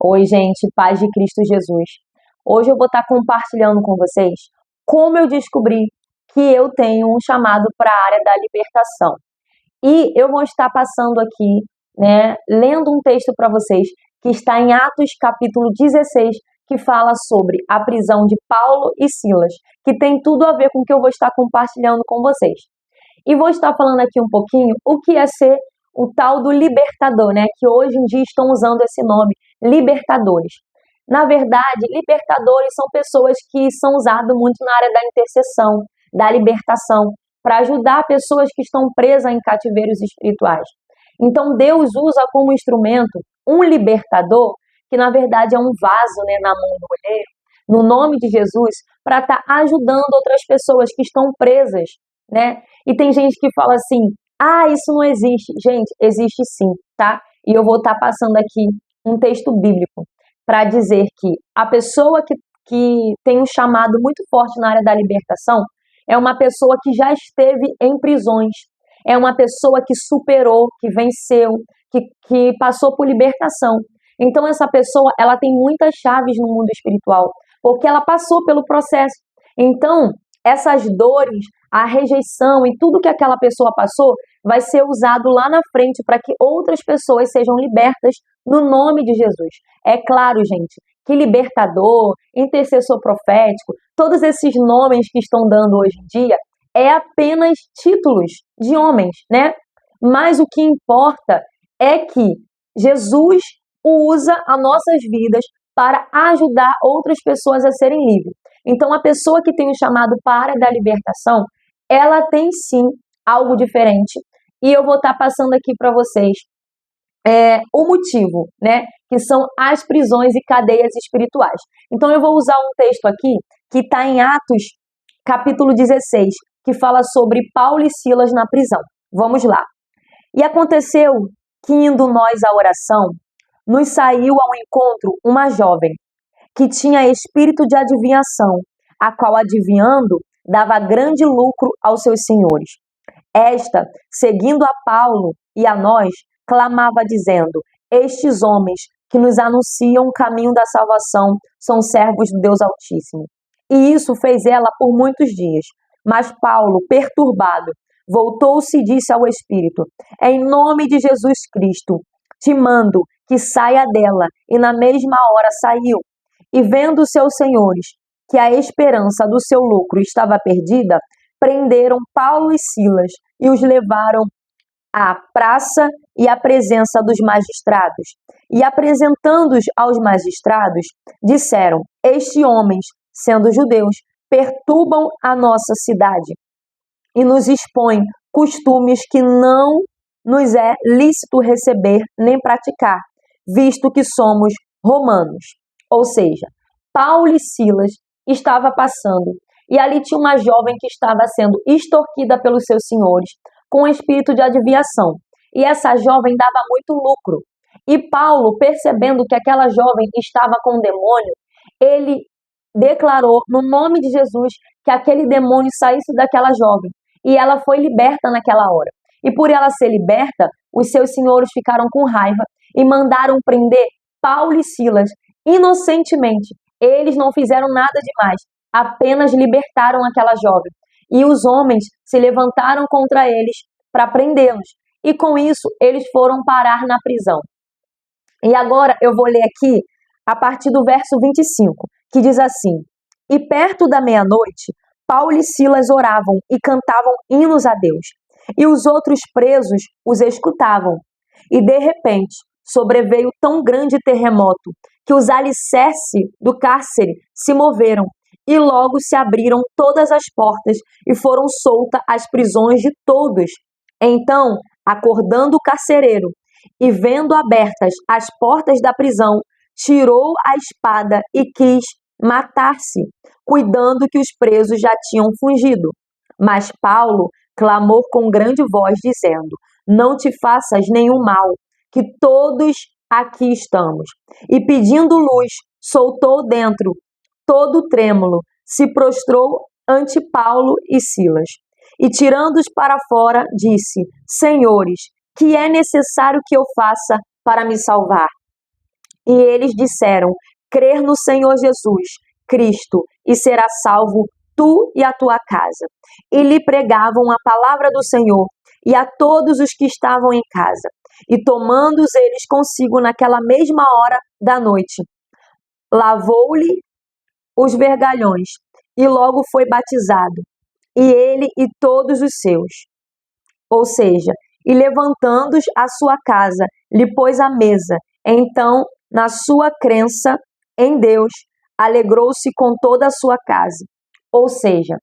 Oi, gente, paz de Cristo Jesus. Hoje eu vou estar compartilhando com vocês como eu descobri que eu tenho um chamado para a área da libertação. E eu vou estar passando aqui, lendo um texto para vocês que está em Atos capítulo 16, que fala sobre a prisão de Paulo e Silas, que tem tudo a ver com o que eu vou estar compartilhando com vocês. E vou estar falando aqui um pouquinho o que é ser o tal do libertador, que hoje em dia estão usando esse nome, libertadores. Na verdade, libertadores são pessoas que são usadas muito na área da intercessão, da libertação, para ajudar pessoas que estão presas em cativeiros espirituais. Então, Deus usa como instrumento um libertador, que na verdade é um vaso na mão do olheiro, no nome de Jesus, para estar ajudando outras pessoas que estão presas, E tem gente que fala assim, isso não existe. Gente, existe sim, tá? E eu vou estar passando aqui um texto bíblico para dizer que a pessoa que tem um chamado muito forte na área da libertação é uma pessoa que já esteve em prisões, é uma pessoa que superou, que venceu, que passou por libertação. Então essa pessoa, ela tem muitas chaves no mundo espiritual, porque ela passou pelo processo. Então, essas dores, a rejeição e tudo que aquela pessoa passou vai ser usado lá na frente para que outras pessoas sejam libertas no nome de Jesus. É claro, gente, que libertador, intercessor profético, todos esses nomes que estão dando hoje em dia é apenas títulos de homens, Mas o que importa é que Jesus usa as nossas vidas para ajudar outras pessoas a serem livres. Então, a pessoa que tem um chamado para a área da libertação, ela tem sim algo diferente. E eu vou estar passando aqui para vocês o motivo, que são as prisões e cadeias espirituais. Então, eu vou usar um texto aqui que está em Atos, capítulo 16, que fala sobre Paulo e Silas na prisão. Vamos lá. E aconteceu que, indo nós à oração, nos saiu ao encontro uma jovem, que tinha espírito de adivinhação, a qual, adivinhando, dava grande lucro aos seus senhores. Esta, seguindo a Paulo e a nós, clamava dizendo: estes homens que nos anunciam o caminho da salvação são servos do Deus Altíssimo. E isso fez ela por muitos dias. Mas Paulo, perturbado, voltou-se e disse ao espírito: em nome de Jesus Cristo, te mando que saia dela. E na mesma hora saiu. E vendo seus senhores que a esperança do seu lucro estava perdida, prenderam Paulo e Silas e os levaram à praça e à presença dos magistrados. E apresentando-os aos magistrados, disseram: estes homens, sendo judeus, perturbam a nossa cidade e nos expõem costumes que não nos é lícito receber nem praticar, visto que somos romanos. Ou seja, Paulo e Silas estavam passando e ali tinha uma jovem que estava sendo extorquida pelos seus senhores com um espírito de adivinhação. E essa jovem dava muito lucro. E Paulo, percebendo que aquela jovem estava com um demônio, ele declarou no nome de Jesus que aquele demônio saísse daquela jovem. E ela foi liberta naquela hora. E por ela ser liberta, os seus senhores ficaram com raiva e mandaram prender Paulo e Silas inocentemente. Eles não fizeram nada demais, apenas libertaram aquela jovem. E os homens se levantaram contra eles para prendê-los. E com isso, eles foram parar na prisão. E agora eu vou ler aqui a partir do verso 25, que diz assim: e perto da meia-noite, Paulo e Silas oravam e cantavam hinos a Deus. E os outros presos os escutavam. E de repente, sobreveio tão grande terremoto que os alicerces do cárcere se moveram e logo se abriram todas as portas e foram soltas as prisões de todos. Então, acordando o carcereiro e vendo abertas as portas da prisão, tirou a espada e quis matar-se, cuidando que os presos já tinham fugido. Mas Paulo clamou com grande voz, dizendo: não te faças nenhum mal, que todos aqui estamos. E pedindo luz, soltou dentro, todo trêmulo, se prostrou ante Paulo e Silas. E tirando-os para fora, disse: senhores, que é necessário que eu faça para me salvar? E eles disseram: crer no Senhor Jesus Cristo e será salvo tu e a tua casa. E lhe pregavam a palavra do Senhor e a todos os que estavam em casa. E tomando-os eles consigo naquela mesma hora da noite, lavou-lhe os vergalhões e logo foi batizado, e ele e todos os seus. Ou seja, e levantando-os a sua casa, lhe pôs à mesa. Então, na sua crença em Deus, alegrou-se com toda a sua casa. Ou seja,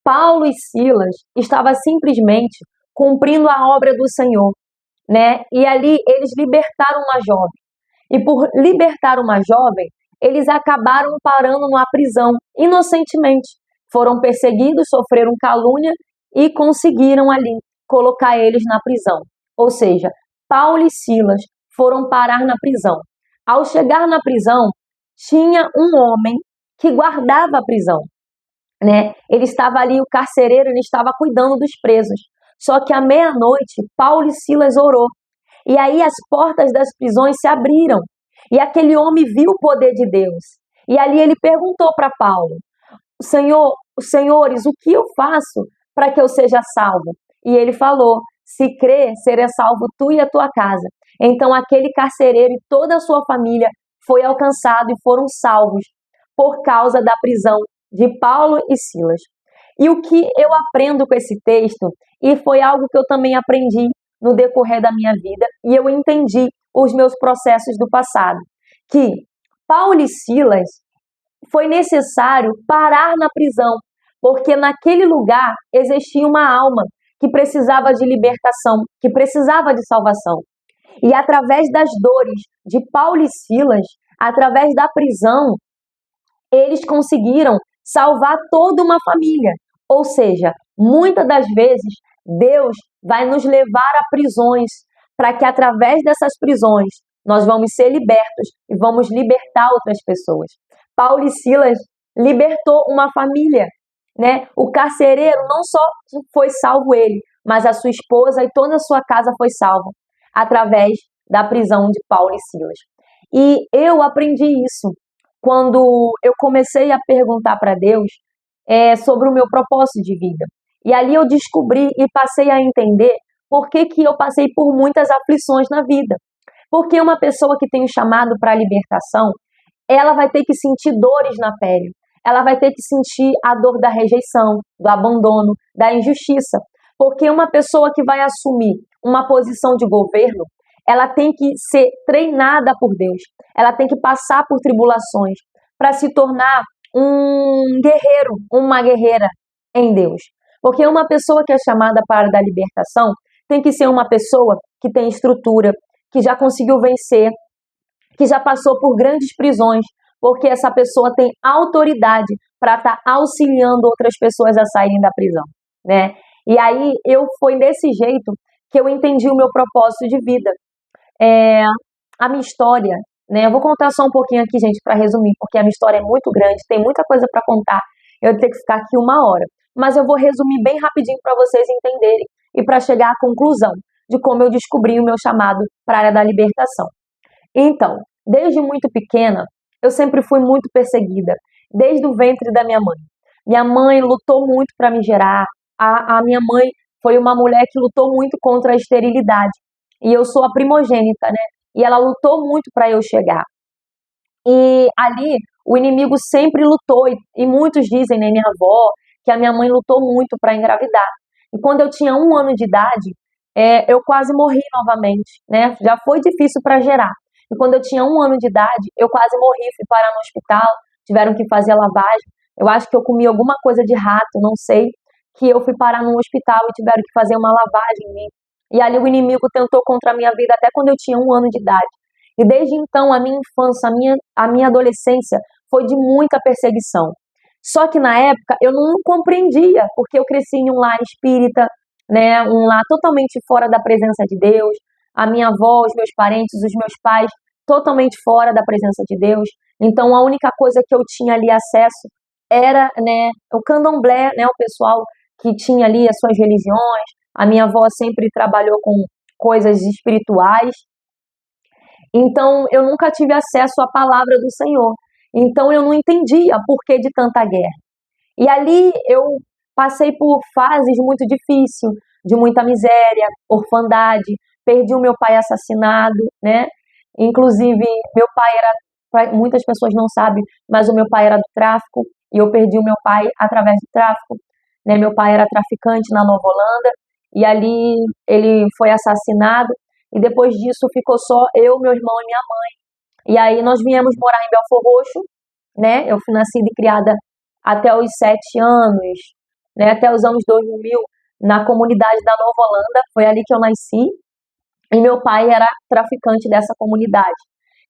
Paulo e Silas estavam simplesmente cumprindo a obra do Senhor, né? E ali eles libertaram uma jovem. E por libertar uma jovem, eles acabaram parando numa prisão, inocentemente. Foram perseguidos, sofreram calúnia e conseguiram ali colocar eles na prisão. Ou seja, Paulo e Silas foram parar na prisão. Ao chegar na prisão, tinha um homem que guardava a prisão, né? Ele estava ali, o carcereiro, ele estava cuidando dos presos. Só que à meia-noite, Paulo e Silas orou. E aí as portas das prisões se abriram. E aquele homem viu o poder de Deus. E ali ele perguntou para Paulo: senhores, o que eu faço para que eu seja salvo? E ele falou: se crer, será salvo tu e a tua casa. Então aquele carcereiro e toda a sua família foi alcançado e foram salvos por causa da prisão de Paulo e Silas. E o que eu aprendo com esse texto, e foi algo que eu também aprendi no decorrer da minha vida, e eu entendi os meus processos do passado, que Paulo e Silas foi necessário parar na prisão, porque naquele lugar existia uma alma que precisava de libertação, que precisava de salvação. E através das dores de Paulo e Silas, através da prisão, eles conseguiram salvar toda uma família. Ou seja, muitas das vezes Deus vai nos levar a prisões, para que através dessas prisões nós vamos ser libertos e vamos libertar outras pessoas. Paulo e Silas libertou uma família, né? O carcereiro não só foi salvo ele, mas a sua esposa e toda a sua casa foi salva através da prisão de Paulo e Silas. E eu aprendi isso quando eu comecei a perguntar para Deus sobre o meu propósito de vida. E ali eu descobri e passei a entender por que eu passei por muitas aflições na vida. Porque uma pessoa que tem um chamado para a libertação, ela vai ter que sentir dores na pele. Ela vai ter que sentir a dor da rejeição, do abandono, da injustiça. Porque uma pessoa que vai assumir uma posição de governo, ela tem que ser treinada por Deus. Ela tem que passar por tribulações para se tornar um guerreiro, uma guerreira em Deus. Porque uma pessoa que é chamada para a libertação tem que ser uma pessoa que tem estrutura, que já conseguiu vencer, que já passou por grandes prisões, porque essa pessoa tem autoridade para estar auxiliando outras pessoas a saírem da prisão, né? E aí foi desse jeito que eu entendi o meu propósito de vida. A minha história, né? Eu vou contar só um pouquinho aqui, gente, para resumir, porque a minha história é muito grande, tem muita coisa para contar. Eu vou ter que ficar aqui 1 hora, mas eu vou resumir bem rapidinho para vocês entenderem e para chegar à conclusão de como eu descobri o meu chamado para a área da libertação. Então, desde muito pequena, eu sempre fui muito perseguida, desde o ventre da minha mãe. Minha mãe lutou muito para me gerar. A minha mãe foi uma mulher que lutou muito contra a esterilidade. E eu sou a primogênita, né? E ela lutou muito para eu chegar. E ali, o inimigo sempre lutou. E muitos dizem, né, minha avó, que a minha mãe lutou muito para engravidar. E quando eu tinha 1 ano de idade, eu quase morri novamente, né? Já foi difícil para gerar. E quando eu tinha 1 ano de idade, eu quase morri, fui parar no hospital, tiveram que fazer a lavagem. Eu acho que eu comi alguma coisa de rato, não sei, que eu fui parar num hospital e tiveram que fazer uma lavagem em mim. E ali o inimigo tentou contra a minha vida até quando eu tinha 1 ano de idade. E desde então, a minha infância, a minha adolescência foi de muita perseguição. Só que na época eu não compreendia, porque eu cresci em um lar espírita, né, um lar totalmente fora da presença de Deus. A minha avó, os meus parentes, os meus pais, totalmente fora da presença de Deus. Então a única coisa que eu tinha ali acesso era, né, o candomblé, né, o pessoal que tinha ali as suas religiões. A minha avó sempre trabalhou com coisas espirituais. Então, eu nunca tive acesso à palavra do Senhor. Então, eu não entendia por que de tanta guerra. E ali eu passei por fases muito difíceis, de muita miséria, orfandade, perdi o meu pai assassinado, né? Inclusive, meu pai era, muitas pessoas não sabem, mas o meu pai era do tráfico, e eu perdi o meu pai através do tráfico, né? Meu pai era traficante na Nova Holanda, e ali ele foi assassinado, e depois disso ficou só eu, meu irmão e minha mãe. E aí nós viemos morar em Belford Roxo, né? Eu fui nascida e criada até os 7 anos, né? Até os anos 2000, na comunidade da Nova Holanda, foi ali que eu nasci, e meu pai era traficante dessa comunidade.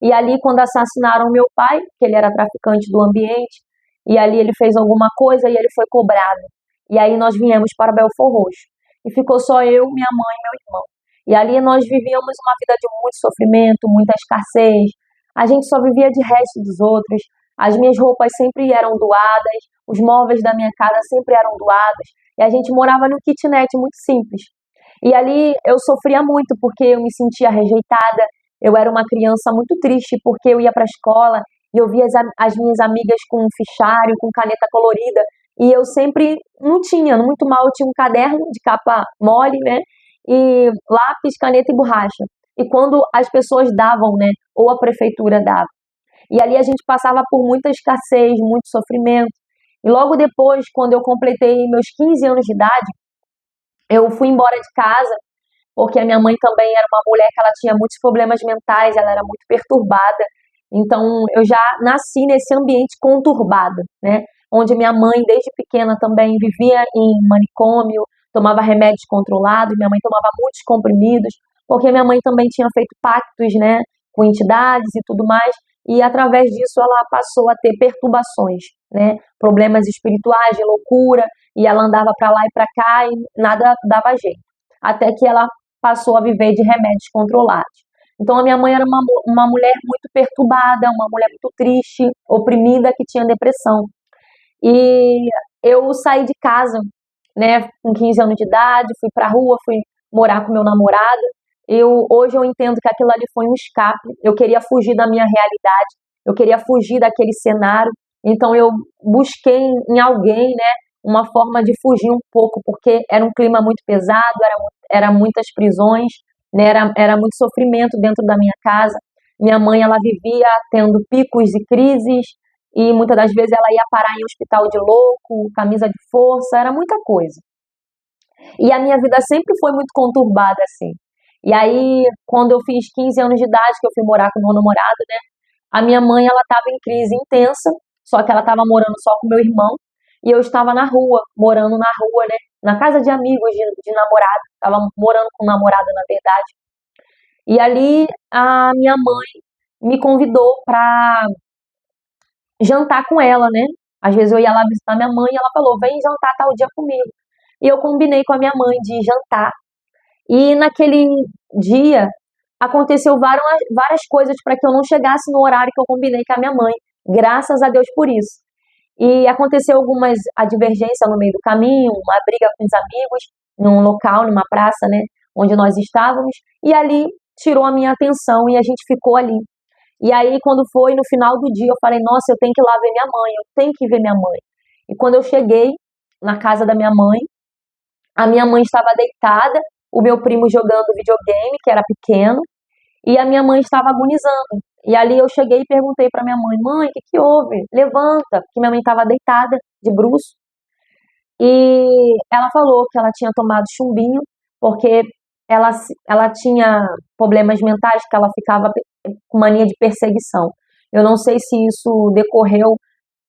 E ali, quando assassinaram meu pai, que ele era traficante do ambiente, e ali ele fez alguma coisa e ele foi cobrado. E aí nós viemos para Belford Roxo. E ficou só eu, minha mãe e meu irmão. E ali nós vivíamos uma vida de muito sofrimento, muita escassez. A gente só vivia de resto dos outros. As minhas roupas sempre eram doadas, os móveis da minha casa sempre eram doados. E a gente morava num kitnet muito simples. E ali eu sofria muito porque eu me sentia rejeitada. Eu era uma criança muito triste porque eu ia para a escola e eu via as minhas amigas com fichário, com caneta colorida, e eu sempre não tinha, muito mal, eu tinha um caderno de capa mole, né? E lápis, caneta e borracha. E quando as pessoas davam, né? Ou a prefeitura dava. E ali a gente passava por muita escassez, muito sofrimento. E logo depois, quando eu completei meus 15 anos de idade, eu fui embora de casa, porque a minha mãe também era uma mulher que ela tinha muitos problemas mentais, ela era muito perturbada. Então, eu já nasci nesse ambiente conturbado, né? Onde minha mãe, desde pequena, também vivia em manicômio, tomava remédios controlados, minha mãe tomava muitos comprimidos, porque minha mãe também tinha feito pactos, né, com entidades e tudo mais, e através disso ela passou a ter perturbações, né? Problemas espirituais, de loucura, e ela andava para lá e para cá e nada dava jeito. Até que ela passou a viver de remédios controlados. Então a minha mãe era uma mulher muito perturbada, uma mulher muito triste, oprimida, que tinha depressão. E eu saí de casa, né, com 15 anos de idade, fui pra rua, fui morar com meu namorado. Hoje eu entendo que aquilo ali foi um escape. Eu queria fugir da minha realidade, eu queria fugir daquele cenário. Então eu busquei em alguém, né, uma forma de fugir um pouco, porque era um clima muito pesado, era muitas prisões, né, era muito sofrimento dentro da minha casa. Minha mãe, ela vivia tendo picos e crises, e muitas das vezes ela ia parar em hospital de louco, camisa de força, era muita coisa. E a minha vida sempre foi muito conturbada, assim. E aí, quando eu fiz 15 anos de idade, que eu fui morar com o meu namorado, né? A minha mãe, ela estava em crise intensa, só que ela estava morando só com meu irmão, e eu estava na rua, morando na rua, né? Na casa de amigos, de namorado, estava morando com namorada, na verdade. E ali, a minha mãe me convidou para jantar com ela, né? Às vezes eu ia lá visitar minha mãe e ela falou, vem jantar tal dia comigo. E eu combinei com a minha mãe de jantar. E naquele dia aconteceu várias coisas para que eu não chegasse no horário que eu combinei com a minha mãe. Graças a Deus por isso. E aconteceu algumas divergências no meio do caminho, uma briga com os amigos, num local, numa praça, né, onde nós estávamos, e ali tirou a minha atenção e a gente ficou ali. E aí, quando foi no final do dia, eu falei, nossa, eu tenho que ir lá ver minha mãe, eu tenho que ver minha mãe. E quando eu cheguei na casa da minha mãe, a minha mãe estava deitada, o meu primo jogando videogame, que era pequeno, e a minha mãe estava agonizando. E ali eu cheguei e perguntei para minha mãe, mãe, o que que houve? Levanta, porque minha mãe estava deitada, de bruço. E ela falou que ela tinha tomado chumbinho, porque ela tinha problemas mentais, que ela ficava com mania de perseguição. Eu não sei se isso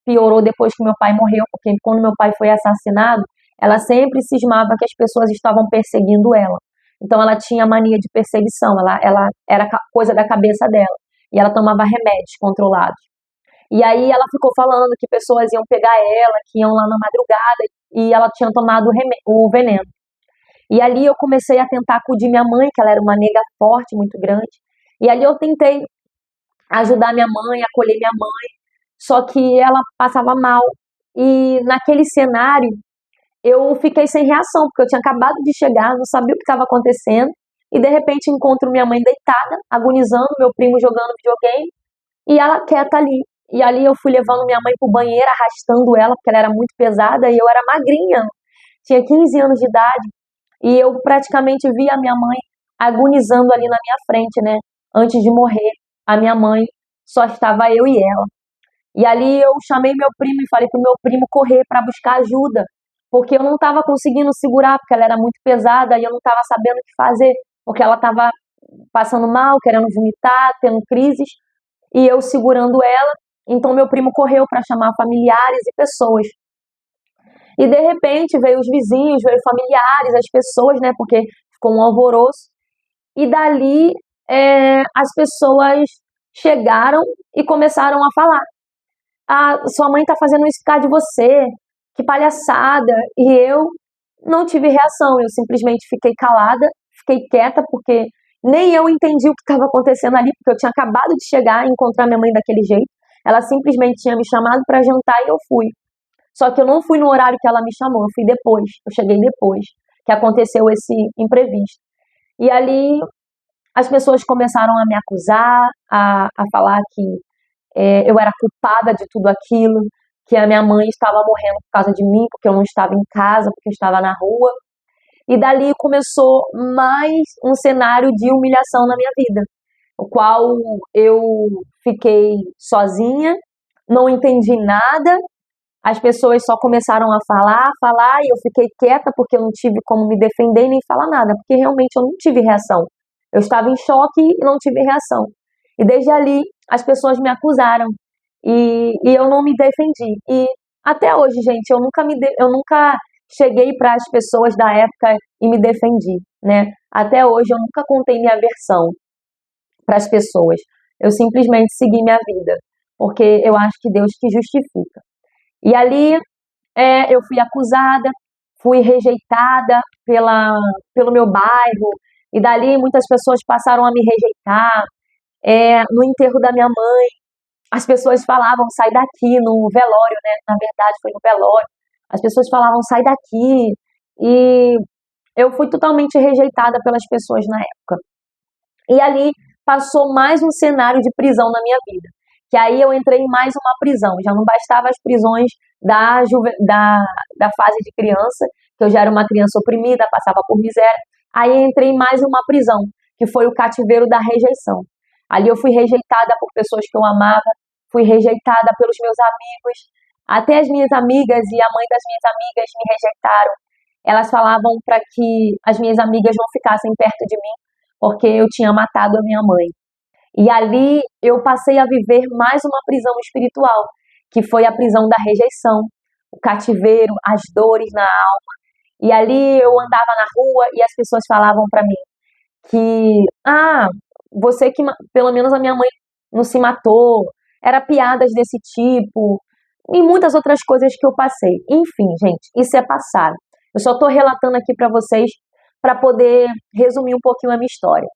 piorou depois que meu pai morreu, porque quando meu pai foi assassinado, ela sempre cismava que as pessoas estavam perseguindo ela. Então ela tinha mania de perseguição, ela era coisa da cabeça dela. E ela tomava remédios controlados. E aí ela ficou falando que pessoas iam pegar ela, que iam lá na madrugada, e ela tinha tomado o veneno. E ali eu comecei a tentar acudir minha mãe, que ela era uma nega forte, muito grande. E ali eu tentei ajudar minha mãe, acolher minha mãe, só que ela passava mal. E naquele cenário, eu fiquei sem reação, porque eu tinha acabado de chegar, não sabia o que estava acontecendo, e de repente encontro minha mãe deitada, agonizando, meu primo jogando videogame, e ela quieta ali. E ali eu fui levando minha mãe pro banheiro, arrastando ela, porque ela era muito pesada, e eu era magrinha, tinha 15 anos de idade, e eu praticamente vi a minha mãe agonizando ali na minha frente, né? Antes de morrer, a minha mãe só estava eu e ela. E ali eu chamei meu primo e falei pro meu primo correr para buscar ajuda, porque eu não estava conseguindo segurar, porque ela era muito pesada e eu não estava sabendo o que fazer, porque ela estava passando mal, querendo vomitar, tendo crises, e eu segurando ela. Então meu primo correu para chamar familiares e pessoas. E de repente veio os vizinhos, veio familiares, as pessoas, né? Porque ficou um alvoroço. E dali as pessoas chegaram e começaram a falar: "Ah, sua mãe tá fazendo isso por causa de você, que palhaçada". E eu não tive reação, eu simplesmente fiquei calada, fiquei quieta, porque nem eu entendi o que estava acontecendo ali, porque eu tinha acabado de chegar e encontrar minha mãe daquele jeito. Ela simplesmente tinha me chamado para jantar e eu fui. Só que eu não fui no horário que ela me chamou, eu fui depois, eu cheguei depois que aconteceu esse imprevisto. E ali as pessoas começaram a me acusar, a falar que eu era culpada de tudo aquilo, que a minha mãe estava morrendo por causa de mim, porque eu não estava em casa, porque eu estava na rua. E dali começou mais um cenário de humilhação na minha vida, o qual eu fiquei sozinha, não entendi nada, as pessoas só começaram a falar, e eu fiquei quieta porque eu não tive como me defender nem falar nada, porque realmente eu não tive reação. Eu estava em choque e não tive reação. E desde ali, as pessoas me acusaram e eu não me defendi. E até hoje, gente, eu nunca cheguei para as pessoas da época e me defendi, né? Até hoje eu nunca contei minha versão para as pessoas. Eu simplesmente segui minha vida, porque eu acho que Deus que justifica. E ali eu fui acusada, fui rejeitada pelo meu bairro, e dali muitas pessoas passaram a me rejeitar. No enterro da minha mãe, as pessoas falavam, sai daqui, no velório, né? Na verdade, foi no velório. As pessoas falavam, sai daqui. E eu fui totalmente rejeitada pelas pessoas na época. E ali passou mais um cenário de prisão na minha vida. Que aí eu entrei em mais uma prisão. Já não bastava as prisões da fase de criança, que eu já era uma criança oprimida, passava por miséria. Aí entrei em mais uma prisão, que foi o cativeiro da rejeição. Ali eu fui rejeitada por pessoas que eu amava, fui rejeitada pelos meus amigos, até as minhas amigas e a mãe das minhas amigas me rejeitaram. Elas falavam para que as minhas amigas não ficassem perto de mim, porque eu tinha matado a minha mãe. E ali eu passei a viver mais uma prisão espiritual, que foi a prisão da rejeição, o cativeiro, as dores na alma. E ali eu andava na rua e as pessoas falavam para mim que, você que, pelo menos a minha mãe não se matou, era piadas desse tipo, e muitas outras coisas que eu passei. Enfim, gente, isso é passado. Eu só estou relatando aqui para vocês para poder resumir um pouquinho a minha história.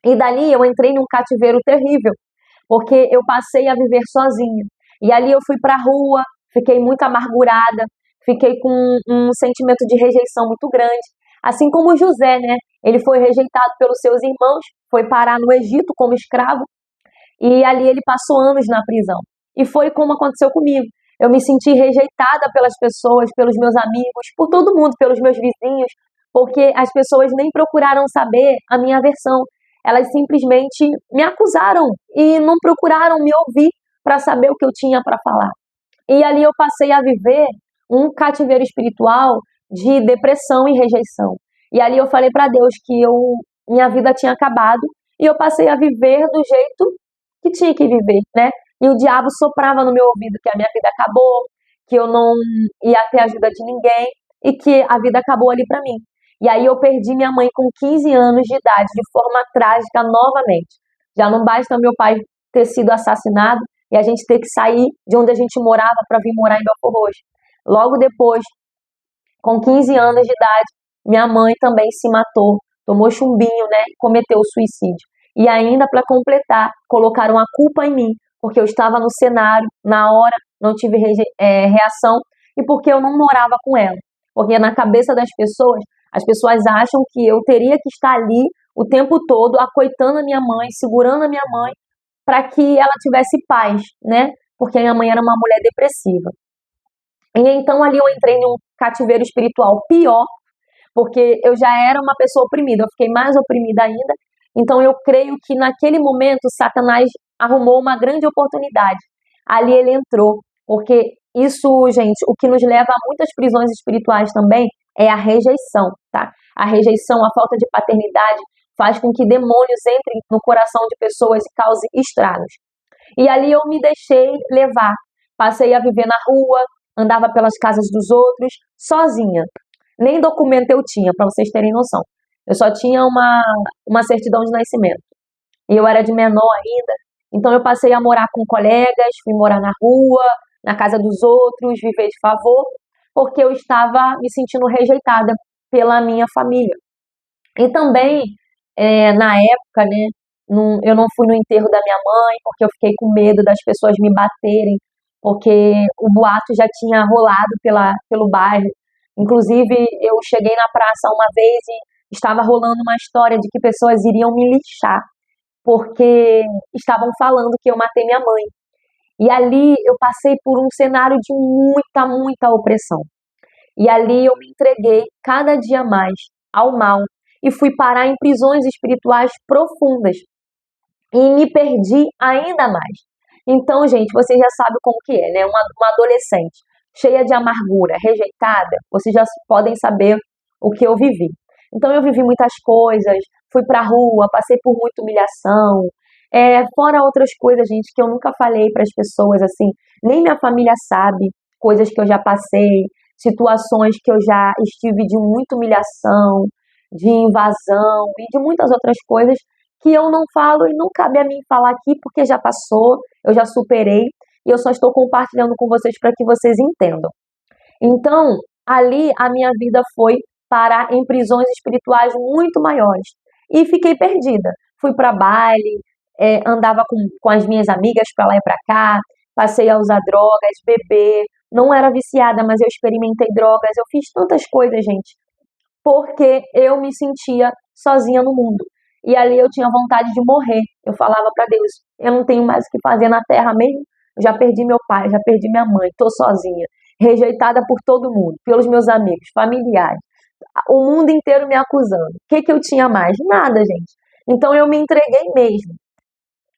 E dali eu entrei num cativeiro terrível, porque eu passei a viver sozinha. E ali eu fui para a rua, fiquei muito amargurada, fiquei com um sentimento de rejeição muito grande. Assim como José, né? Ele foi rejeitado pelos seus irmãos, foi parar no Egito como escravo, e ali ele passou anos na prisão. E foi como aconteceu comigo. Eu me senti rejeitada pelas pessoas, pelos meus amigos, por todo mundo, pelos meus vizinhos, porque as pessoas nem procuraram saber a minha versão. Elas simplesmente me acusaram e não procuraram me ouvir para saber o que eu tinha para falar. E ali eu passei a viver um cativeiro espiritual de depressão e rejeição. E ali eu falei para Deus que minha vida tinha acabado e eu passei a viver do jeito que tinha que viver, né? E o diabo soprava no meu ouvido que a minha vida acabou, que eu não ia ter ajuda de ninguém e que a vida acabou ali para mim. E aí eu perdi minha mãe com 15 anos de idade, de forma trágica novamente. Já não basta meu pai ter sido assassinado e a gente ter que sair de onde a gente morava para vir morar em Belford Roxo. Logo depois, com 15 anos de idade, minha mãe também se matou, tomou chumbinho, né, e cometeu o suicídio. E ainda, para completar, colocaram a culpa em mim, porque eu estava no cenário, na hora, não tive reação, e porque eu não morava com ela. Porque na cabeça das pessoas, as pessoas acham que eu teria que estar ali o tempo todo, acoitando a minha mãe, segurando a minha mãe, para que ela tivesse paz, né? Porque a minha mãe era uma mulher depressiva. E então ali eu entrei num cativeiro espiritual pior, porque eu já era uma pessoa oprimida, eu fiquei mais oprimida ainda. Então eu creio que naquele momento Satanás arrumou uma grande oportunidade. Ali ele entrou, porque isso, gente, o que nos leva a muitas prisões espirituais também é a rejeição, tá? A rejeição, a falta de paternidade faz com que demônios entrem no coração de pessoas e causem estragos. E ali eu me deixei levar. Passei a viver na rua, andava pelas casas dos outros, sozinha. Nem documento eu tinha, para vocês terem noção. Eu só tinha uma certidão de nascimento. E eu era de menor ainda. Então eu passei a morar com colegas, fui morar na rua, na casa dos outros, viver de favor, porque eu estava me sentindo rejeitada pela minha família. E também, na época, né, eu não fui no enterro da minha mãe, porque eu fiquei com medo das pessoas me baterem, porque o boato já tinha rolado pelo bairro. Inclusive, eu cheguei na praça uma vez e estava rolando uma história de que pessoas iriam me lixar, porque estavam falando que eu matei minha mãe. E ali eu passei por um cenário de muita, muita opressão. E ali eu me entreguei cada dia mais ao mal e fui parar em prisões espirituais profundas e me perdi ainda mais. Então, gente, vocês já sabem como que é, né? Uma adolescente cheia de amargura, rejeitada, vocês já podem saber o que eu vivi. Então, eu vivi muitas coisas, fui pra rua, passei por muita humilhação, fora outras coisas, gente, que eu nunca falei para as pessoas, assim, nem minha família sabe, coisas que eu já passei, situações que eu já estive de muita humilhação, de invasão e de muitas outras coisas que eu não falo e não cabe a mim falar aqui porque já passou, eu já superei e eu só estou compartilhando com vocês para que vocês entendam. Então, ali a minha vida foi parar em prisões espirituais muito maiores e fiquei perdida. Fui para baile, andava com as minhas amigas para lá e para cá, passei a usar drogas, beber. Não era viciada, mas eu experimentei drogas. Eu fiz tantas coisas, gente, porque eu me sentia sozinha no mundo. E ali eu tinha vontade de morrer. Eu falava para Deus, eu não tenho mais o que fazer na terra mesmo. Eu já perdi meu pai, já perdi minha mãe, tô sozinha, rejeitada por todo mundo, pelos meus amigos, familiares. O mundo inteiro me acusando. O que eu tinha mais? Nada, gente. Então eu me entreguei mesmo.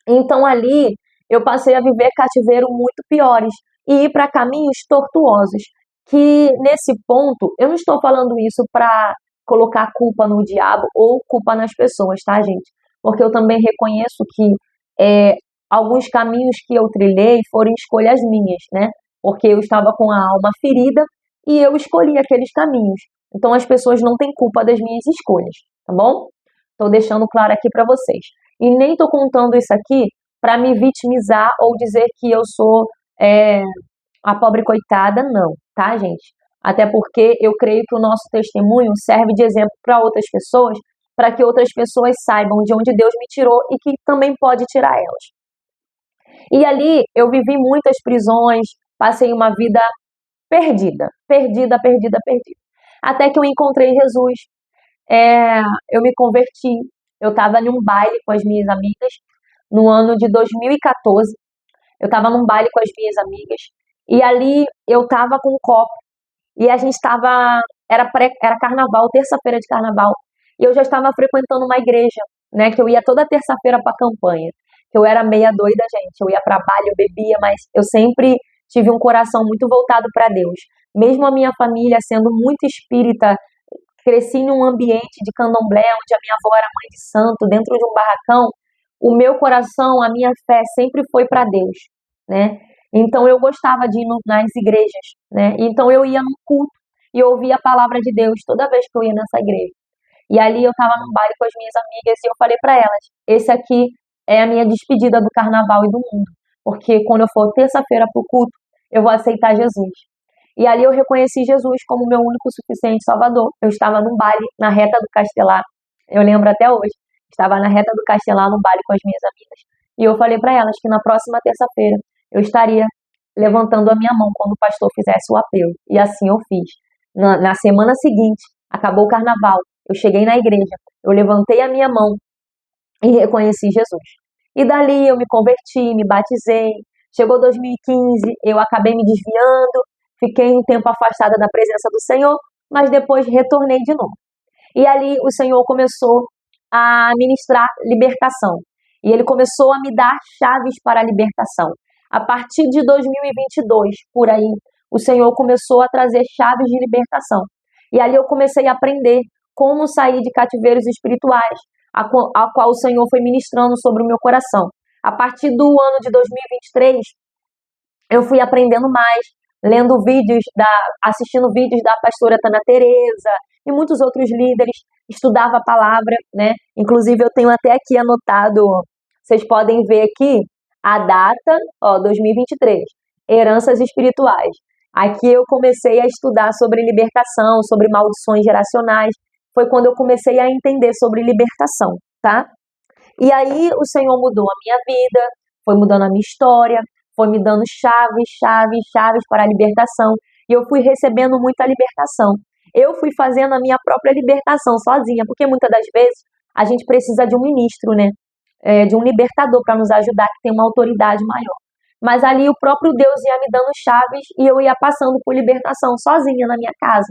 Então ali eu passei a viver cativeiro muito piores e ir para caminhos tortuosos. Que nesse ponto, eu não estou falando isso para colocar culpa no diabo ou culpa nas pessoas, tá, gente? Porque eu também reconheço que alguns caminhos que eu trilhei foram escolhas minhas, né? Porque eu estava com a alma ferida e eu escolhi aqueles caminhos. Então as pessoas não têm culpa das minhas escolhas, tá bom? Estou deixando claro aqui para vocês. E nem estou contando isso aqui para me vitimizar ou dizer que eu sou a pobre coitada, não, tá, gente? Até porque eu creio que o nosso testemunho serve de exemplo para outras pessoas, para que outras pessoas saibam de onde Deus me tirou e que também pode tirar elas. E ali eu vivi muitas prisões, passei uma vida perdida, perdida, perdida, perdida. Até que eu encontrei Jesus, eu me converti, eu estava em um baile com as minhas amigas, no ano de 2014, eu estava num baile com as minhas amigas, e ali eu estava com um copo, e a gente estava, era carnaval, terça-feira de carnaval, e eu já estava frequentando uma igreja, né, que eu ia toda terça-feira para a campanha, que eu era meia doida, gente, eu ia para baile, eu bebia, mas eu sempre tive um coração muito voltado para Deus. Mesmo a minha família sendo muito espírita, cresci num ambiente de candomblé, onde a minha avó era mãe de santo, dentro de um barracão, o meu coração, a minha fé sempre foi para Deus, né? Então eu gostava de ir nas igrejas, né? Então eu ia num culto e ouvia a palavra de Deus toda vez que eu ia nessa igreja. E ali eu estava num baile com as minhas amigas e eu falei para elas, esse aqui é a minha despedida do carnaval e do mundo, porque quando eu for terça-feira pro culto, eu vou aceitar Jesus. E ali eu reconheci Jesus como meu único suficiente Salvador. Eu estava num baile na Reta do Castelar, eu lembro até hoje, estava na Reta do Castelar num baile com as minhas amigas, e eu falei para elas que na próxima terça-feira eu estaria levantando a minha mão quando o pastor fizesse o apelo. E assim eu fiz. Na semana seguinte, acabou o carnaval, Eu cheguei na igreja, eu levantei a minha mão e reconheci Jesus. E dali eu me converti, me batizei. Chegou 2015, eu acabei me desviando, fiquei um tempo afastada da presença do Senhor, mas depois retornei de novo. E ali o Senhor começou a ministrar libertação. E Ele começou a me dar chaves para a libertação. A partir de 2022, por aí, o Senhor começou a trazer chaves de libertação. E ali eu comecei a aprender como sair de cativeiros espirituais, a qual o Senhor foi ministrando sobre o meu coração. A partir do ano de 2023, eu fui aprendendo mais, lendo vídeos, assistindo vídeos da pastora Tana Teresa e muitos outros líderes, estudava a palavra, né? Inclusive eu tenho até aqui anotado, vocês podem ver aqui a data, 2023, heranças espirituais. Aqui eu comecei a estudar sobre libertação, sobre maldições geracionais. Foi quando eu comecei a entender sobre libertação, tá? E aí o Senhor mudou a minha vida, foi mudando a minha história, foi me dando chaves para a libertação. E eu fui recebendo muita libertação. Eu fui fazendo a minha própria libertação sozinha, porque muitas das vezes a gente precisa de um ministro, né? De um libertador para nos ajudar, que tem uma autoridade maior. Mas ali o próprio Deus ia me dando chaves e eu ia passando por libertação sozinha na minha casa.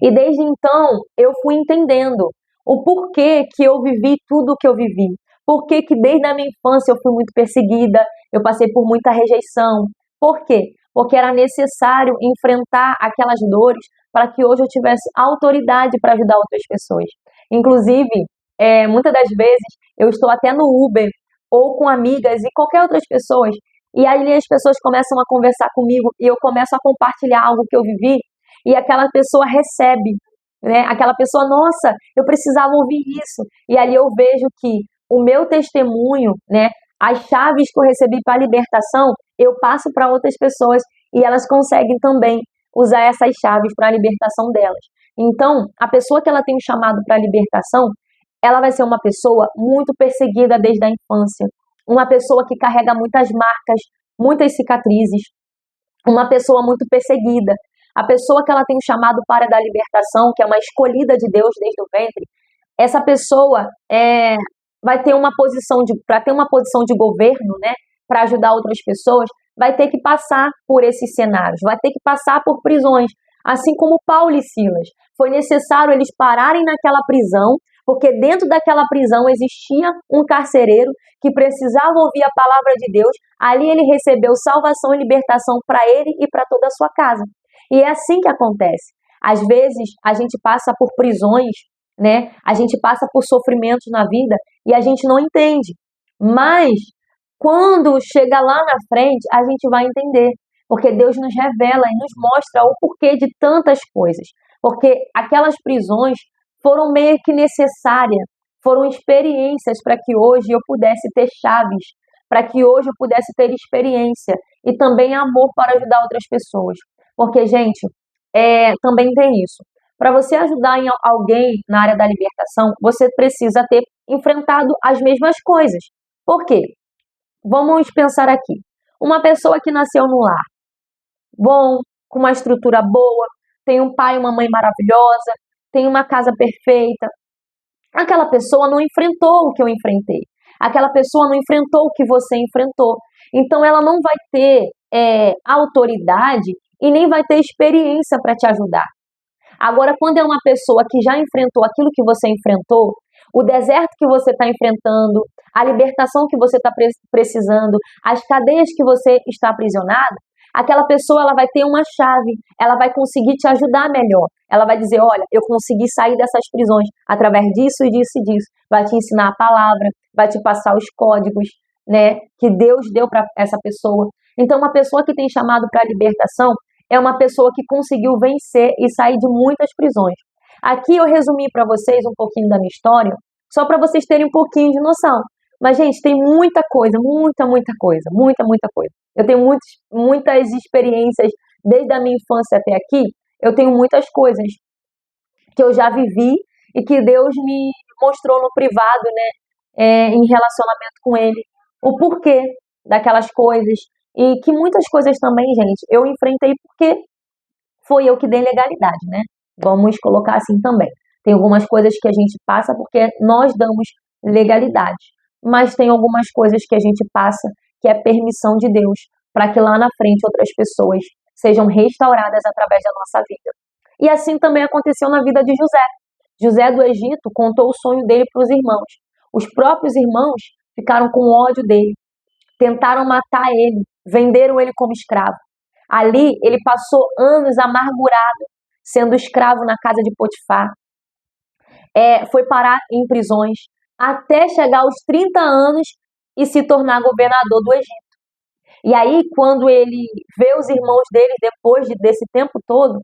E desde então eu fui entendendo o porquê que eu vivi tudo o que eu vivi. Por que desde a minha infância eu fui muito perseguida, eu passei por muita rejeição. Por quê? Porque era necessário enfrentar aquelas dores para que hoje eu tivesse autoridade para ajudar outras pessoas. Inclusive, muitas das vezes eu estou até no Uber ou com amigas e qualquer outras pessoas, e aí as pessoas começam a conversar comigo e eu começo a compartilhar algo que eu vivi e aquela pessoa recebe, né? Aquela pessoa, nossa, eu precisava ouvir isso. E ali eu vejo que o meu testemunho, né, as chaves que eu recebi para a libertação, eu passo para outras pessoas e elas conseguem também usar essas chaves para a libertação delas. Então, a pessoa que ela tem um chamado para a libertação, ela vai ser uma pessoa muito perseguida desde a infância, uma pessoa que carrega muitas marcas, muitas cicatrizes, uma pessoa muito perseguida. A pessoa que ela tem um chamado para a libertação, que é uma escolhida de Deus desde o ventre, essa pessoa vai ter uma posição para ter uma posição de governo, né, para ajudar outras pessoas, vai ter que passar por esses cenários, vai ter que passar por prisões, assim como Paulo e Silas. Foi necessário eles pararem naquela prisão, porque dentro daquela prisão existia um carcereiro que precisava ouvir a palavra de Deus. Ali ele recebeu salvação e libertação para ele e para toda a sua casa. E é assim que acontece. Às vezes a gente passa por prisões, né? A gente passa por sofrimentos na vida e a gente não entende. Mas quando chega lá na frente, a gente vai entender. Porque Deus nos revela e nos mostra o porquê de tantas coisas. Porque aquelas prisões foram meio que necessárias, foram experiências para que hoje eu pudesse ter chaves, para que hoje eu pudesse ter experiência e também amor para ajudar outras pessoas. Porque, gente, também tem isso. Para você ajudar alguém na área da libertação, você precisa ter enfrentado as mesmas coisas. Por quê? Vamos pensar aqui. Uma pessoa que nasceu no lar bom, com uma estrutura boa, tem um pai e uma mãe maravilhosa, tem uma casa perfeita. Aquela pessoa não enfrentou o que eu enfrentei. Aquela pessoa não enfrentou o que você enfrentou. Então ela não vai ter autoridade e nem vai ter experiência para te ajudar. Agora, quando é uma pessoa que já enfrentou aquilo que você enfrentou, o deserto que você está enfrentando, a libertação que você está precisando, as cadeias que você está aprisionado, aquela pessoa ela vai ter uma chave, ela vai conseguir te ajudar melhor. Ela vai dizer, olha, eu consegui sair dessas prisões através disso e disso e disso. Vai te ensinar a palavra, vai te passar os códigos, né, que Deus deu para essa pessoa. Então, uma pessoa que tem chamado para a libertação é uma pessoa que conseguiu vencer e sair de muitas prisões. Aqui eu resumi para vocês um pouquinho da minha história, só para vocês terem um pouquinho de noção. Mas, gente, tem muita coisa, muita coisa. Eu tenho muitas experiências desde a minha infância até aqui. Eu tenho muitas coisas que eu já vivi e que Deus me mostrou no privado, né, em relacionamento com Ele, o porquê daquelas coisas. E que muitas coisas também, gente, eu enfrentei porque foi eu que dei legalidade, né? Vamos colocar assim também. Tem algumas coisas que a gente passa porque nós damos legalidade, mas tem algumas coisas que a gente passa que é permissão de Deus para que lá na frente outras pessoas sejam restauradas através da nossa vida. E assim também aconteceu na vida de José. José do Egito contou o sonho dele para os irmãos. Os próprios irmãos ficaram com ódio dele, tentaram matar ele, venderam ele como escravo. Ali ele passou anos amargurado, sendo escravo na casa de Potifar. Foi parar em prisões até chegar aos 30 anos e se tornar governador do Egito. E aí, quando ele vê os irmãos dele depois desse tempo todo,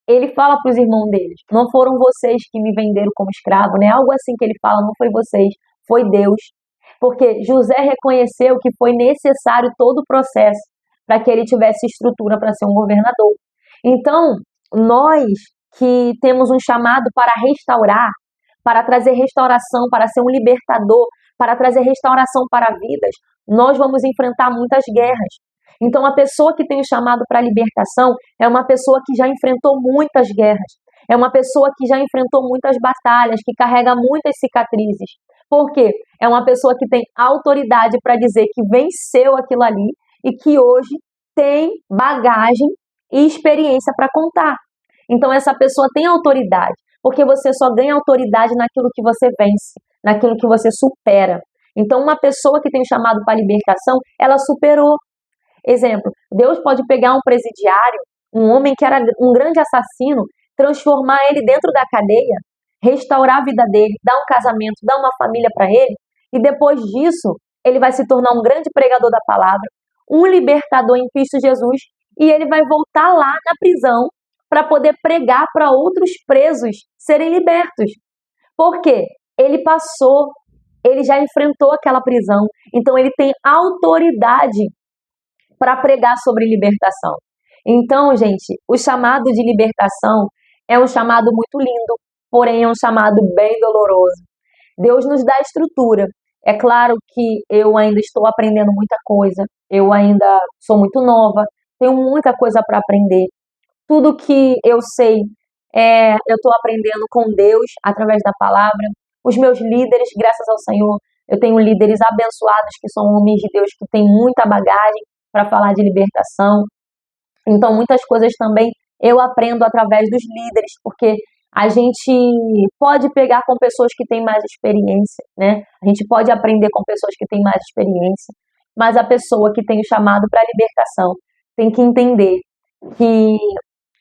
ele fala para os irmãos deles: não foram vocês que me venderam como escravo, né? Algo assim que ele fala, não foi vocês, foi Deus. Porque José reconheceu que foi necessário todo o processo para que ele tivesse estrutura para ser um governador. Então, nós que temos um chamado para restaurar, para trazer restauração, para ser um libertador, para trazer restauração para vidas, nós vamos enfrentar muitas guerras. Então, a pessoa que tem o chamado para a libertação é uma pessoa que já enfrentou muitas guerras, é uma pessoa que já enfrentou muitas batalhas, que carrega muitas cicatrizes. Por quê? É uma pessoa que tem autoridade para dizer que venceu aquilo ali e que hoje tem bagagem e experiência para contar. Então, essa pessoa tem autoridade, porque você só ganha autoridade naquilo que você vence, naquilo que você supera. Então, uma pessoa que tem o chamado para a libertação, ela superou. Exemplo, Deus pode pegar um presidiário, um homem que era um grande assassino, transformar ele dentro da cadeia, restaurar a vida dele, dar um casamento, dar uma família para ele, e depois disso, ele vai se tornar um grande pregador da palavra, um libertador em Cristo Jesus, e ele vai voltar lá na prisão para poder pregar para outros presos serem libertos. Por quê? Ele passou, ele já enfrentou aquela prisão, então ele tem autoridade para pregar sobre libertação. Então, gente, o chamado de libertação é um chamado muito lindo, porém é um chamado bem doloroso. Deus nos dá estrutura. É claro que eu ainda estou aprendendo muita coisa, eu ainda sou muito nova, tenho muita coisa para aprender. Tudo que eu sei, eu estou aprendendo com Deus através da palavra. Os meus líderes, graças ao Senhor, eu tenho líderes abençoados que são homens de Deus que têm muita bagagem para falar de libertação. Então, muitas coisas também eu aprendo através dos líderes, porque a gente pode pegar com pessoas que têm mais experiência, né? A gente pode aprender com pessoas que têm mais experiência, mas a pessoa que tem o chamado para a libertação tem que entender que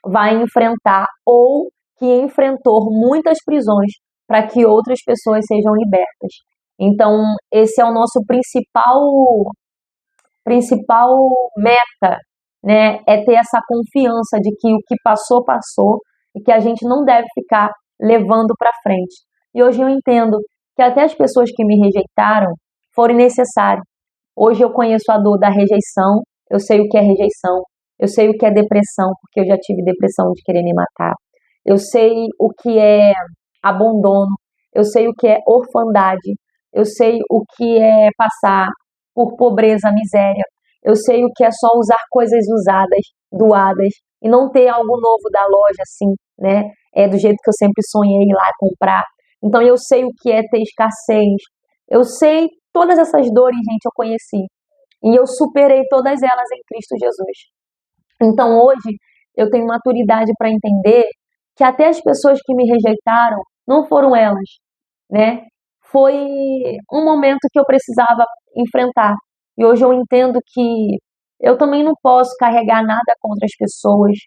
vai enfrentar ou que enfrentou muitas prisões para que outras pessoas sejam libertas. Então, esse é o nosso principal meta, né? É ter essa confiança de que o que passou, passou e que a gente não deve ficar levando para frente. E hoje eu entendo que até as pessoas que me rejeitaram foram necessárias. Hoje eu conheço a dor da rejeição, eu sei o que é rejeição, eu sei o que é depressão, porque eu já tive depressão de querer me matar. Eu sei o que é abandono, eu sei o que é orfandade, eu sei o que é passar por pobreza, miséria. Eu sei o que é só usar coisas usadas, doadas, e não ter algo novo da loja, assim, né? Do jeito que eu sempre sonhei ir lá comprar. Então eu sei o que é ter escassez. Eu sei todas essas dores, gente, eu conheci. E eu superei todas elas em Cristo Jesus. Então hoje eu tenho maturidade para entender que até as pessoas que me rejeitaram não foram elas, né? Foi um momento que eu precisava enfrentar. E hoje eu entendo que eu também não posso carregar nada contra as pessoas,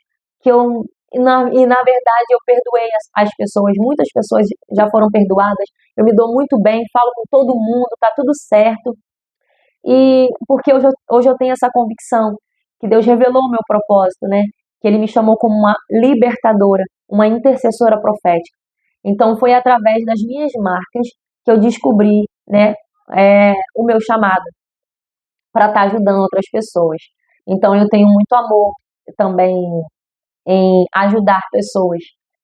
na verdade eu perdoei as pessoas, muitas pessoas já foram perdoadas, eu me dou muito bem, falo com todo mundo, tá tudo certo. E porque hoje eu tenho essa convicção que Deus revelou o meu propósito, né? Que Ele me chamou como uma libertadora, uma intercessora profética. Então foi através das minhas marcas que eu descobri, né, o meu chamado para estar ajudando outras pessoas. Então eu tenho muito amor também em ajudar pessoas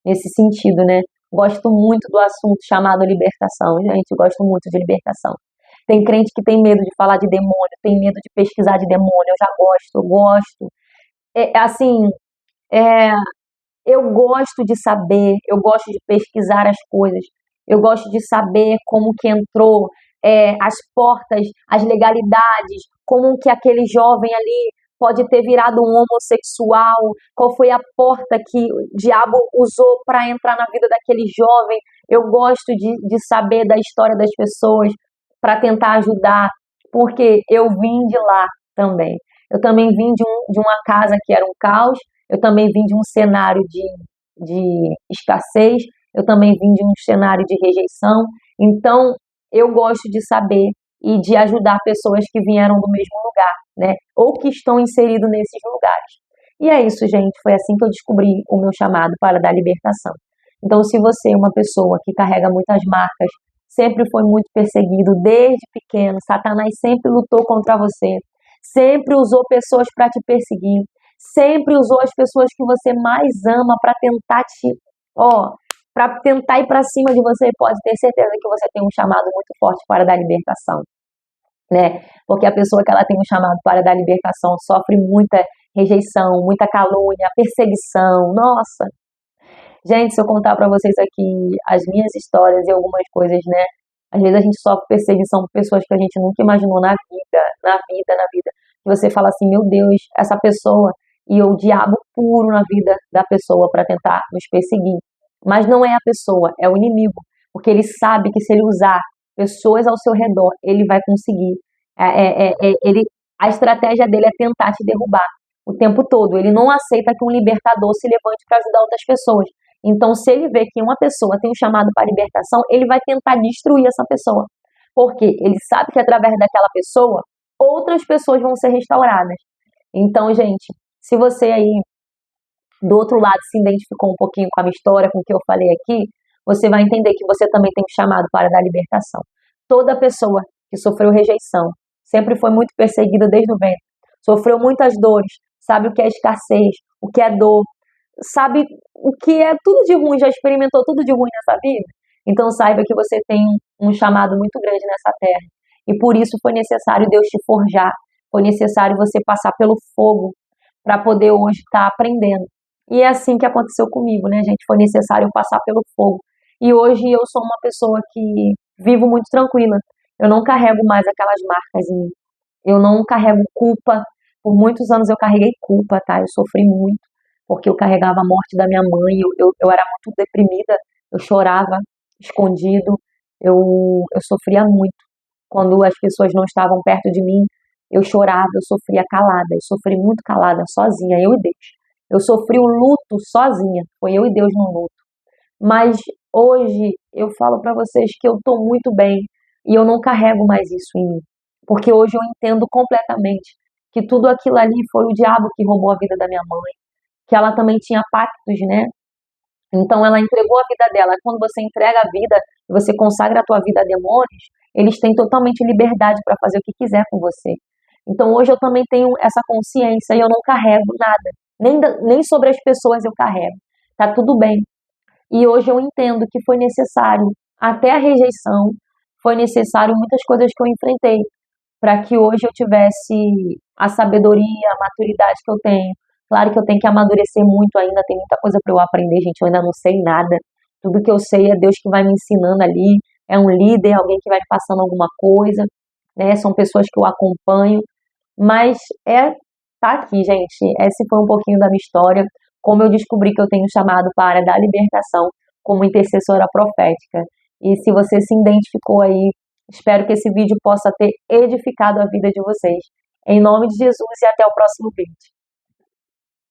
nesse sentido, né? Gosto muito do assunto chamado libertação, gente, eu gosto muito de libertação. Tem crente que tem medo de falar de demônio, tem medo de pesquisar de demônio, eu já gosto, eu gosto. Assim, eu gosto de saber, eu gosto de pesquisar as coisas, eu gosto de saber como que entrou, as portas, as legalidades, como que aquele jovem ali pode ter virado um homossexual, qual foi a porta que o diabo usou para entrar na vida daquele jovem. Eu gosto de saber da história das pessoas para tentar ajudar, porque eu vim de lá também. Eu também vim de uma casa que era um caos, eu também vim de um cenário de escassez, eu também vim de um cenário de rejeição. Então, eu gosto de saber e de ajudar pessoas que vieram do mesmo lugar, né? Ou que estão inseridos nesses lugares. E é isso, gente. Foi assim que eu descobri o meu chamado para dar libertação. Então, se você é uma pessoa que carrega muitas marcas, sempre foi muito perseguido desde pequeno, Satanás sempre lutou contra você, sempre usou pessoas para te perseguir, sempre usou as pessoas que você mais ama para tentar para tentar ir para cima de você. Pode ter certeza que você tem um chamado muito forte para dar libertação, né? Porque a pessoa que ela tem um chamado para dar libertação sofre muita rejeição, muita calúnia, perseguição. Nossa, gente, se eu contar para vocês aqui as minhas histórias e algumas coisas, né? Às vezes a gente sofre perseguição por pessoas que a gente nunca imaginou na vida, na vida. E você fala assim, meu Deus, essa pessoa, e o diabo puro na vida da pessoa para tentar nos perseguir. Mas não é a pessoa, é o inimigo. Porque ele sabe que se ele usar pessoas ao seu redor, ele vai conseguir. A estratégia dele é tentar te derrubar o tempo todo. Ele não aceita que um libertador se levante para ajudar outras pessoas. Então, se ele vê que uma pessoa tem um chamado para libertação, ele vai tentar destruir essa pessoa. Porque ele sabe que através daquela pessoa, outras pessoas vão ser restauradas. Então, gente, se você aí do outro lado se identificou um pouquinho com a minha história, com o que eu falei aqui, você vai entender que você também tem um chamado para dar libertação. Toda pessoa que sofreu rejeição, sempre foi muito perseguida desde o ventre, sofreu muitas dores, sabe o que é escassez, o que é dor, sabe o que é tudo de ruim, já experimentou tudo de ruim nessa vida. Então saiba que você tem um chamado muito grande nessa terra. E por isso foi necessário Deus te forjar, foi necessário você passar pelo fogo para poder hoje estar aprendendo. E é assim que aconteceu comigo, né, gente? Foi necessário passar pelo fogo. E hoje eu sou uma pessoa que vivo muito tranquila. Eu não carrego mais aquelas marcas em mim. Eu não carrego culpa. Por muitos anos eu carreguei culpa, tá? Eu sofri muito, porque eu carregava a morte da minha mãe. Eu era muito deprimida. Eu chorava escondido. Eu sofria muito. Quando as pessoas não estavam perto de mim, eu chorava, eu sofria calada. Eu sofri muito calada, sozinha, eu e Deus. Eu sofri o luto sozinha, foi eu e Deus no luto. Mas hoje eu falo para vocês que eu tô muito bem e eu não carrego mais isso em mim. Porque hoje eu entendo completamente que tudo aquilo ali foi o diabo que roubou a vida da minha mãe, que ela também tinha pactos, né? Então ela entregou a vida dela. Quando você entrega a vida, você consagra a tua vida a demônios, eles têm totalmente liberdade para fazer o que quiser com você. Então hoje eu também tenho essa consciência e eu não carrego nada. Nem sobre as pessoas eu carrego. Tá tudo bem. E hoje eu entendo que foi necessário, até a rejeição, foi necessário muitas coisas que eu enfrentei, para que hoje eu tivesse a sabedoria, a maturidade que eu tenho. Claro que eu tenho que amadurecer muito ainda, tem muita coisa para eu aprender, gente, eu ainda não sei nada. Tudo que eu sei é Deus que vai me ensinando ali, é um líder, alguém que vai me passando alguma coisa, né? São pessoas que eu acompanho, mas tá aqui, gente. Esse foi um pouquinho da minha história, como eu descobri que eu tenho chamado para a área da libertação como intercessora profética. E se você se identificou aí, espero que esse vídeo possa ter edificado a vida de vocês. Em nome de Jesus e até o próximo vídeo.